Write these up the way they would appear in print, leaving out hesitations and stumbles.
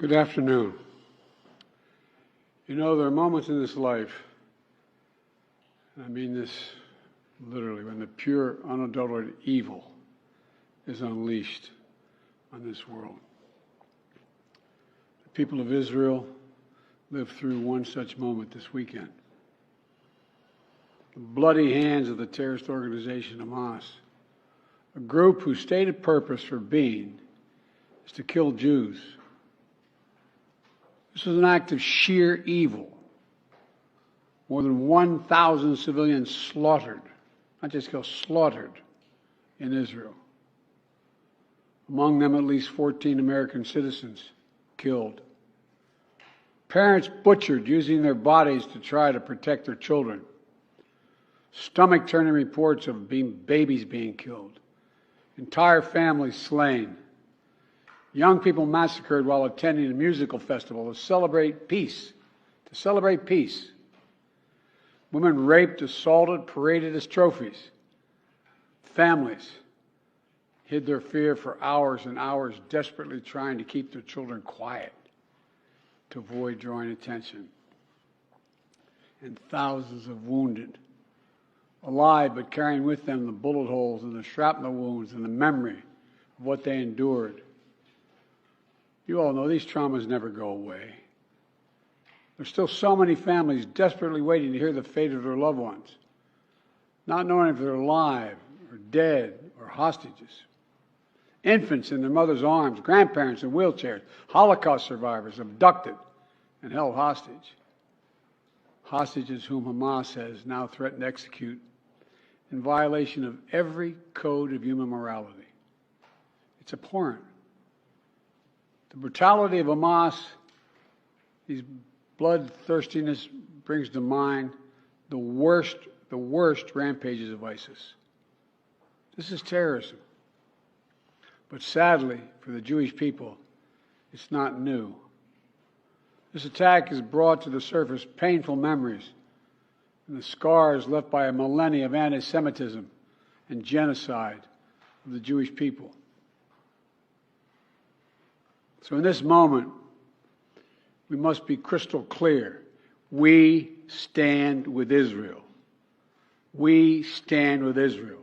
Good afternoon. You know, there are moments in this life, and I mean this literally, when the pure, unadulterated evil is unleashed on this world. The people of Israel lived through one such moment this weekend. The bloody hands of the terrorist organization Hamas, a group whose stated purpose for being is to kill Jews. This was an act of sheer evil. More than 1,000 civilians slaughtered, not just killed, slaughtered in Israel. Among them, at least 14 American citizens killed. Parents butchered using their bodies to try to protect their children. Stomach-turning reports of babies being killed. Entire families slain. Young people massacred while attending a musical festival to celebrate peace. Women raped, assaulted, paraded as trophies. Families hid their fear for hours and hours, desperately trying to keep their children quiet to avoid drawing attention. And thousands of wounded, alive but carrying with them the bullet holes and the shrapnel wounds and the memory of what they endured. You all know these traumas never go away. There's still so many families desperately waiting to hear the fate of their loved ones, not knowing if they're alive or dead or hostages. Infants in their mother's arms, grandparents in wheelchairs, Holocaust survivors abducted and held hostage. Hostages whom Hamas has now threatened to execute in violation of every code of human morality. It's abhorrent. The brutality of Hamas, these bloodthirstiness brings to mind the worst rampages of ISIS. This is terrorism. But sadly, for the Jewish people, it's not new. This attack has brought to the surface painful memories and the scars left by a millennia of anti-Semitism and genocide of the Jewish people. So in this moment, we must be crystal clear. We stand with Israel. We stand with Israel.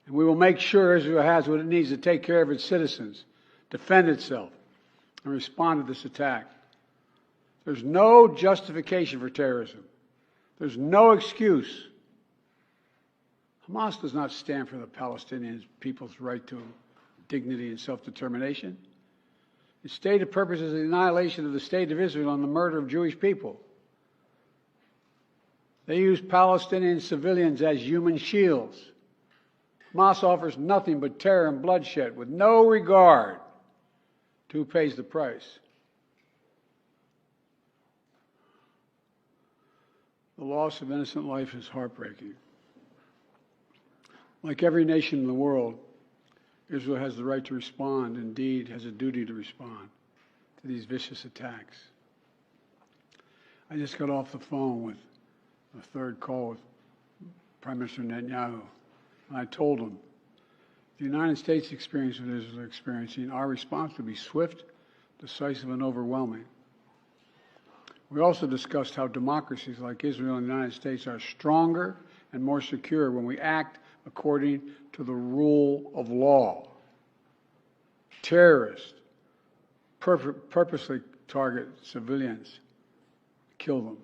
And we will make sure Israel has what it needs to take care of its citizens, defend itself, and respond to this attack. There's no justification for terrorism. There's no excuse. Hamas does not stand for the Palestinian people's right to dignity and self-determination. Its stated purpose is the annihilation of the State of Israel and the murder of Jewish people. They use Palestinian civilians as human shields. Hamas offers nothing but terror and bloodshed with no regard to who pays the price. The loss of innocent life is heartbreaking. Like every nation in the world, Israel has the right to respond, indeed has a duty to respond to these vicious attacks. I just got off the phone with a third call with Prime Minister Netanyahu, and I told him the United States experience what Israel is experiencing, our response would be swift, decisive, and overwhelming. We also discussed how democracies like Israel and the United States are stronger and more secure when we act according to the rule of law. Terrorists purposely target civilians, kill them.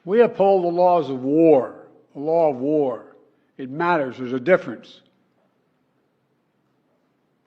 We uphold the laws of war, the law of war. It matters. There's a difference.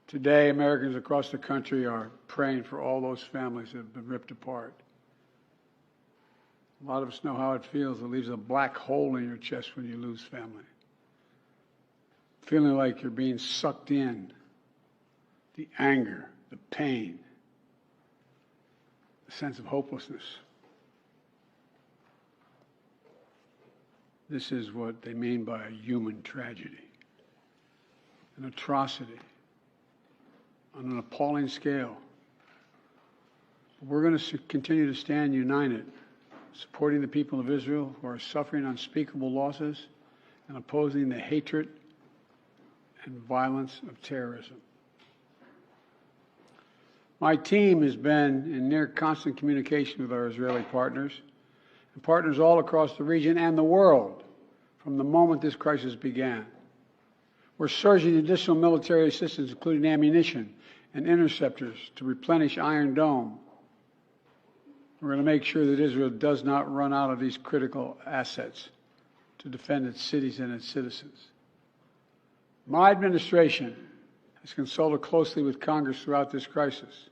Today, Americans across the country are praying for all those families that have been ripped apart. A lot of us know how it feels. It leaves a black hole in your chest when you lose family. Feeling like you're being sucked in. The anger, the pain, the sense of hopelessness. This is what they mean by a human tragedy, an atrocity on an appalling scale. But we're going to continue to stand united, supporting the people of Israel who are suffering unspeakable losses and opposing the hatred and violence of terrorism. My team has been in near constant communication with our Israeli partners and partners all across the region and the world from the moment this crisis began. We're surging additional military assistance, including ammunition and interceptors, to replenish Iron Dome. We're going to make sure that Israel does not run out of these critical assets to defend its cities and its citizens. My administration has consulted closely with Congress throughout this crisis.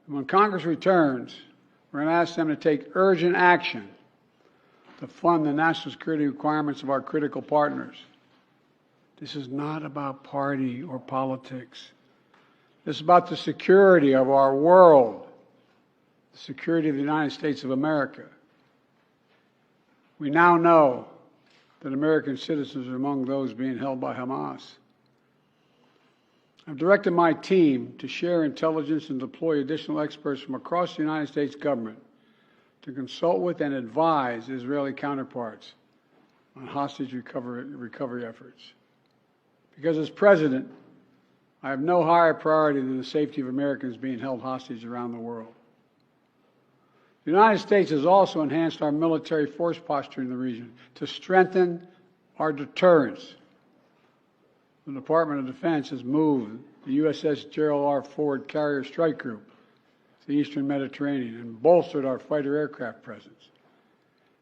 And when Congress returns, we're going to ask them to take urgent action to fund the national security requirements of our critical partners. This is not about party or politics. This is about the security of our world, the security of the United States of America. We now know that American citizens are among those being held by Hamas. I've directed my team to share intelligence and deploy additional experts from across the United States government to consult with and advise Israeli counterparts on hostage recovery efforts. Because as president, I have no higher priority than the safety of Americans being held hostage around the world. The United States has also enhanced our military force posture in the region to strengthen our deterrence. The Department of Defense has moved the USS Gerald R. Ford Carrier Strike Group to the Eastern Mediterranean and bolstered our fighter aircraft presence.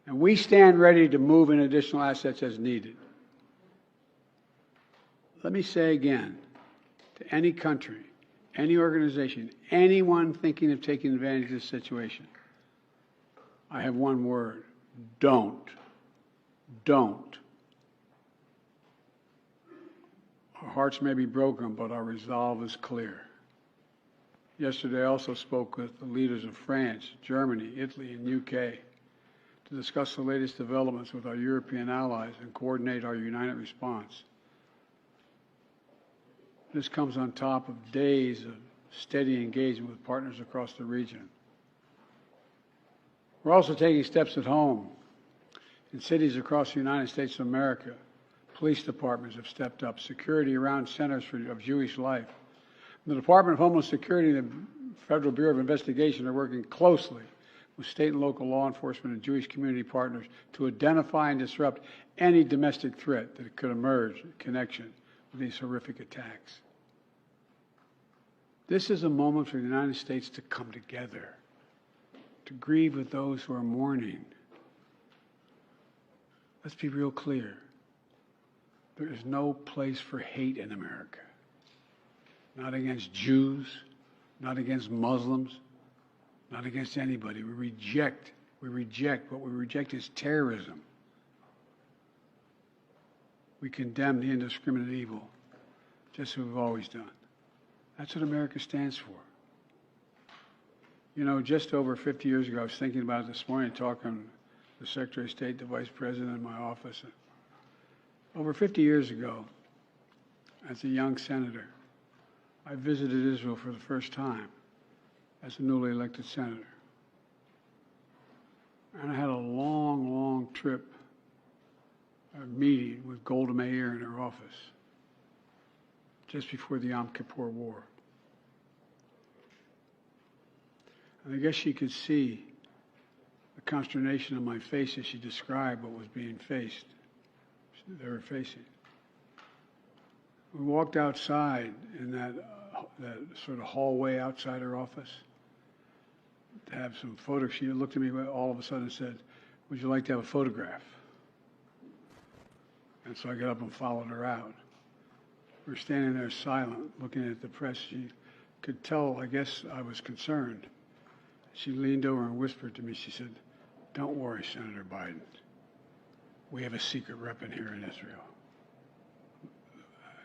And we stand ready to move in additional assets as needed. Let me say again, to any country, any organization, anyone thinking of taking advantage of this situation, I have one word: don't. Don't. Our hearts may be broken, but our resolve is clear. Yesterday I also spoke with the leaders of France, Germany, Italy, and UK to discuss the latest developments with our European allies and coordinate our united response. This comes on top of days of steady engagement with partners across the region. We're also taking steps at home. In cities across the United States of America, police departments have stepped up security around centers of Jewish life. The Department of Homeland Security and the Federal Bureau of Investigation are working closely with state and local law enforcement and Jewish community partners to identify and disrupt any domestic threat that could emerge in connection with these horrific attacks. This is a moment for the United States to come together, to grieve with those who are mourning. Let's be real clear. There is no place for hate in America. Not against Jews, not against Muslims, not against anybody. We reject. What we reject is terrorism. We condemn the indiscriminate evil, just as we've always done. That's what America stands for. You know, just over 50 years ago, I was thinking about it this morning, talking to the Secretary of State, the Vice President in my office. Over 50 years ago, as a young senator, I visited Israel for the first time as a newly elected senator. And I had a long, long trip, a meeting with Golda Meir in her office just before the Yom Kippur War. And I guess she could see the consternation on my face as she described what was being faced. They were facing. We walked outside in that sort of hallway outside her office to have some photos. She looked at me all of a sudden and said, "Would you like to have a photograph?" And so I got up and followed her out. We were standing there silent, looking at the press. She could tell, I guess, I was concerned. She leaned over and whispered to me, she said, "Don't worry, Senator Biden. We have a secret rep in here in Israel."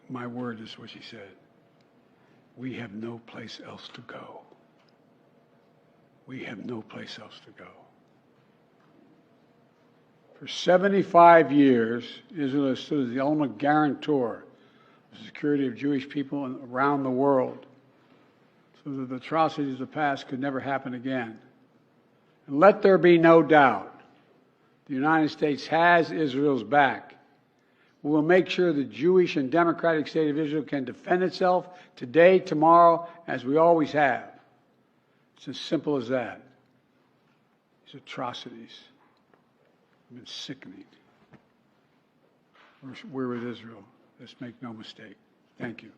My word is what she said. We have no place else to go. We have no place else to go. For 75 years, Israel has stood as the ultimate guarantor of the security of Jewish people around the world, so that the atrocities of the past could never happen again. And let there be no doubt, the United States has Israel's back. We will make sure the Jewish and democratic state of Israel can defend itself today, tomorrow, as we always have. It's as simple as that. These atrocities have been sickening. We're with Israel. Let's make no mistake. Thank you.